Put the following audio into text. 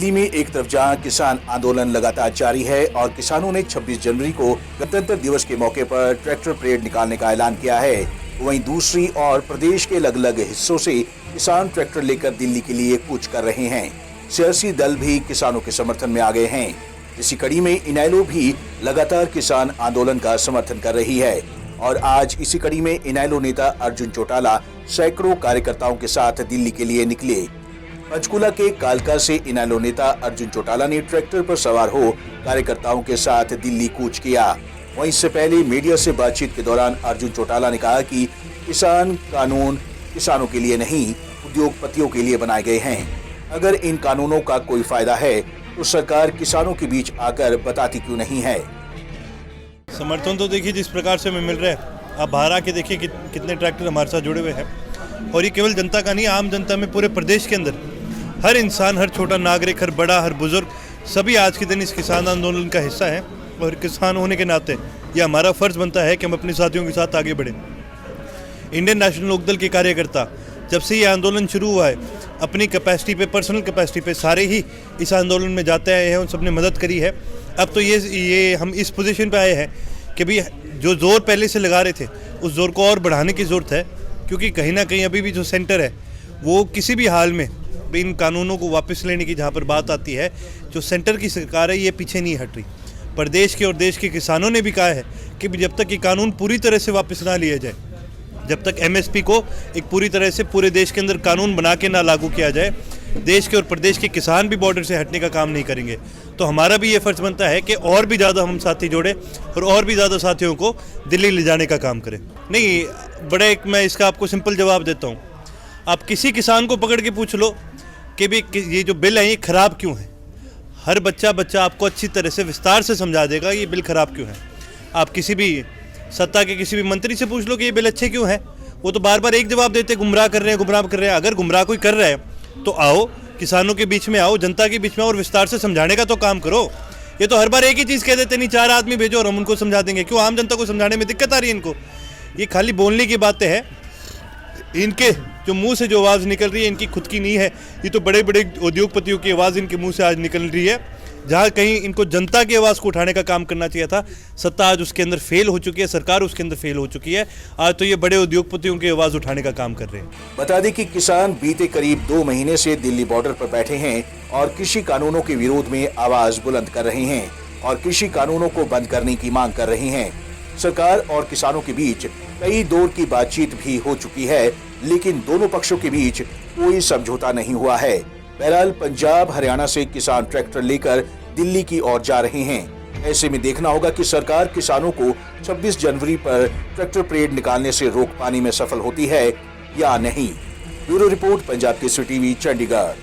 दिल्ली में एक तरफ जहां किसान आंदोलन लगातार जारी है और किसानों ने 26 जनवरी को गणतंत्र दिवस के मौके पर ट्रैक्टर परेड निकालने का ऐलान किया है, वहीं दूसरी ओर प्रदेश के अलग अलग हिस्सों से किसान ट्रैक्टर लेकर दिल्ली के लिए कूच कर रहे हैं। सियासी दल भी किसानों के समर्थन में आ गए हैं। इसी कड़ी में इनेलो भी लगातार किसान आंदोलन का समर्थन कर रही है और आज इसी कड़ी में इनेलो नेता अर्जुन चौटाला सैकड़ों कार्यकर्ताओं के साथ दिल्ली के लिए निकले। पंचकुला के कालका से इनेलो नेता अर्जुन चौटाला ने ट्रैक्टर पर सवार हो कार्यकर्ताओं के साथ दिल्ली कूच किया। वहीं इससे पहले मीडिया से बातचीत के दौरान अर्जुन चौटाला ने कहा कि किसान कानून किसानों के लिए नहीं, उद्योगपतियों के लिए बनाए गए हैं। अगर इन कानूनों का कोई फायदा है तो सरकार किसानों के बीच आकर बताती क्यों नहीं है। समर्थन तो देखिए जिस प्रकार से हमें मिल रहा है, आप बाहर आके देखिए कितने ट्रैक्टर हमारे साथ जुड़े हुए हैं। और ये केवल जनता का नहीं, आम जनता में पूरे प्रदेश के अंदर हर इंसान, हर छोटा नागरिक, हर बड़ा, हर बुजुर्ग, सभी आज के दिन इस किसान आंदोलन का हिस्सा है। और किसान होने के नाते ये हमारा फर्ज बनता है कि हम अपने साथियों के साथ आगे बढ़ें। इंडियन नेशनल लोकदल के कार्यकर्ता जब से ये आंदोलन शुरू हुआ है, अपनी कैपेसिटी पे, पर्सनल कैपेसिटी पे सारे ही इस आंदोलन में जाते आए हैं, उन सबने मदद करी है। अब तो ये हम इस पोजीशन पे आए हैं कि भाई जो जोर पहले से लगा रहे थे उस जोर को और बढ़ाने की ज़रूरत है, क्योंकि कहीं ना कहीं अभी भी जो सेंटर है वो किसी भी हाल में इन कानूनों को वापस लेने की जहाँ पर बात आती है, जो सेंटर की सरकार है ये पीछे नहीं हट रही। प्रदेश के और देश के किसानों ने भी कहा है कि जब तक ये कानून पूरी तरह से वापस ना लिया जाए, जब तक एमएसपी को एक पूरी तरह से पूरे देश के अंदर कानून बना के ना लागू किया जाए, देश के और प्रदेश के किसान भी बॉर्डर से हटने का काम नहीं करेंगे। तो हमारा भी ये फर्ज बनता है कि और भी ज़्यादा हम साथी जोड़े और भी ज़्यादा साथियों को दिल्ली ले जाने का काम करें। नहीं, बड़ा एक मैं इसका आपको सिंपल जवाब देता हूँ। आप किसी किसान को पकड़ के पूछ लो कि भी ये जो बिल है ये ख़राब क्यों है, हर बच्चा आपको अच्छी तरह से विस्तार से समझा देगा ये बिल ख़राब क्यों है। आप किसी भी सत्ता के किसी भी मंत्री से पूछ लो कि ये बिल अच्छे क्यों है, वो तो बार बार एक जवाब देते, गुमराह कर रहे हैं। अगर गुमराह कोई कर रहा है तो आओ, किसानों के बीच में आओ, जनता के बीच में और विस्तार से समझाने का तो काम करो। ये तो हर बार एक ही चीज़ कह देते, नहीं 4 आदमी भेजो और हम उनको समझा देंगे। क्यों आम जनता को समझाने में दिक्कत आ रही है इनको? ये खाली बोलने की बातें हैं, इनके जो मुंह से जो आवाज़ निकल रही है इनकी खुद की नहीं है। ये तो बड़े बड़े उद्योगपतियों की आवाज़ इनके मुंह से आज निकल रही है। जहाँ कहीं इनको जनता की आवाज़ को उठाने का काम करना चाहिए था, सत्ता आज उसके अंदर फेल हो चुकी है, सरकार उसके अंदर फेल हो चुकी है। आज तो ये बड़े उद्योगपतियों की आवाज़ उठाने का काम कर रहे हैं। बता दें कि किसान बीते करीब 2 महीने से दिल्ली बॉर्डर पर बैठे हैं और कृषि कानूनों के विरोध में आवाज बुलंद कर रहे हैं और कृषि कानूनों को बंद करने की मांग कर रहे हैं। सरकार और किसानों के बीच कई दौर की बातचीत भी हो चुकी है, लेकिन दोनों पक्षों के बीच कोई समझौता नहीं हुआ है। बहरहाल पंजाब, हरियाणा से किसान ट्रैक्टर लेकर दिल्ली की ओर जा रहे हैं। ऐसे में देखना होगा कि सरकार किसानों को 26 जनवरी पर ट्रैक्टर परेड निकालने से रोक पाने में सफल होती है या नहीं। Bureau report, Punjab Kesari TV, Chandigarh.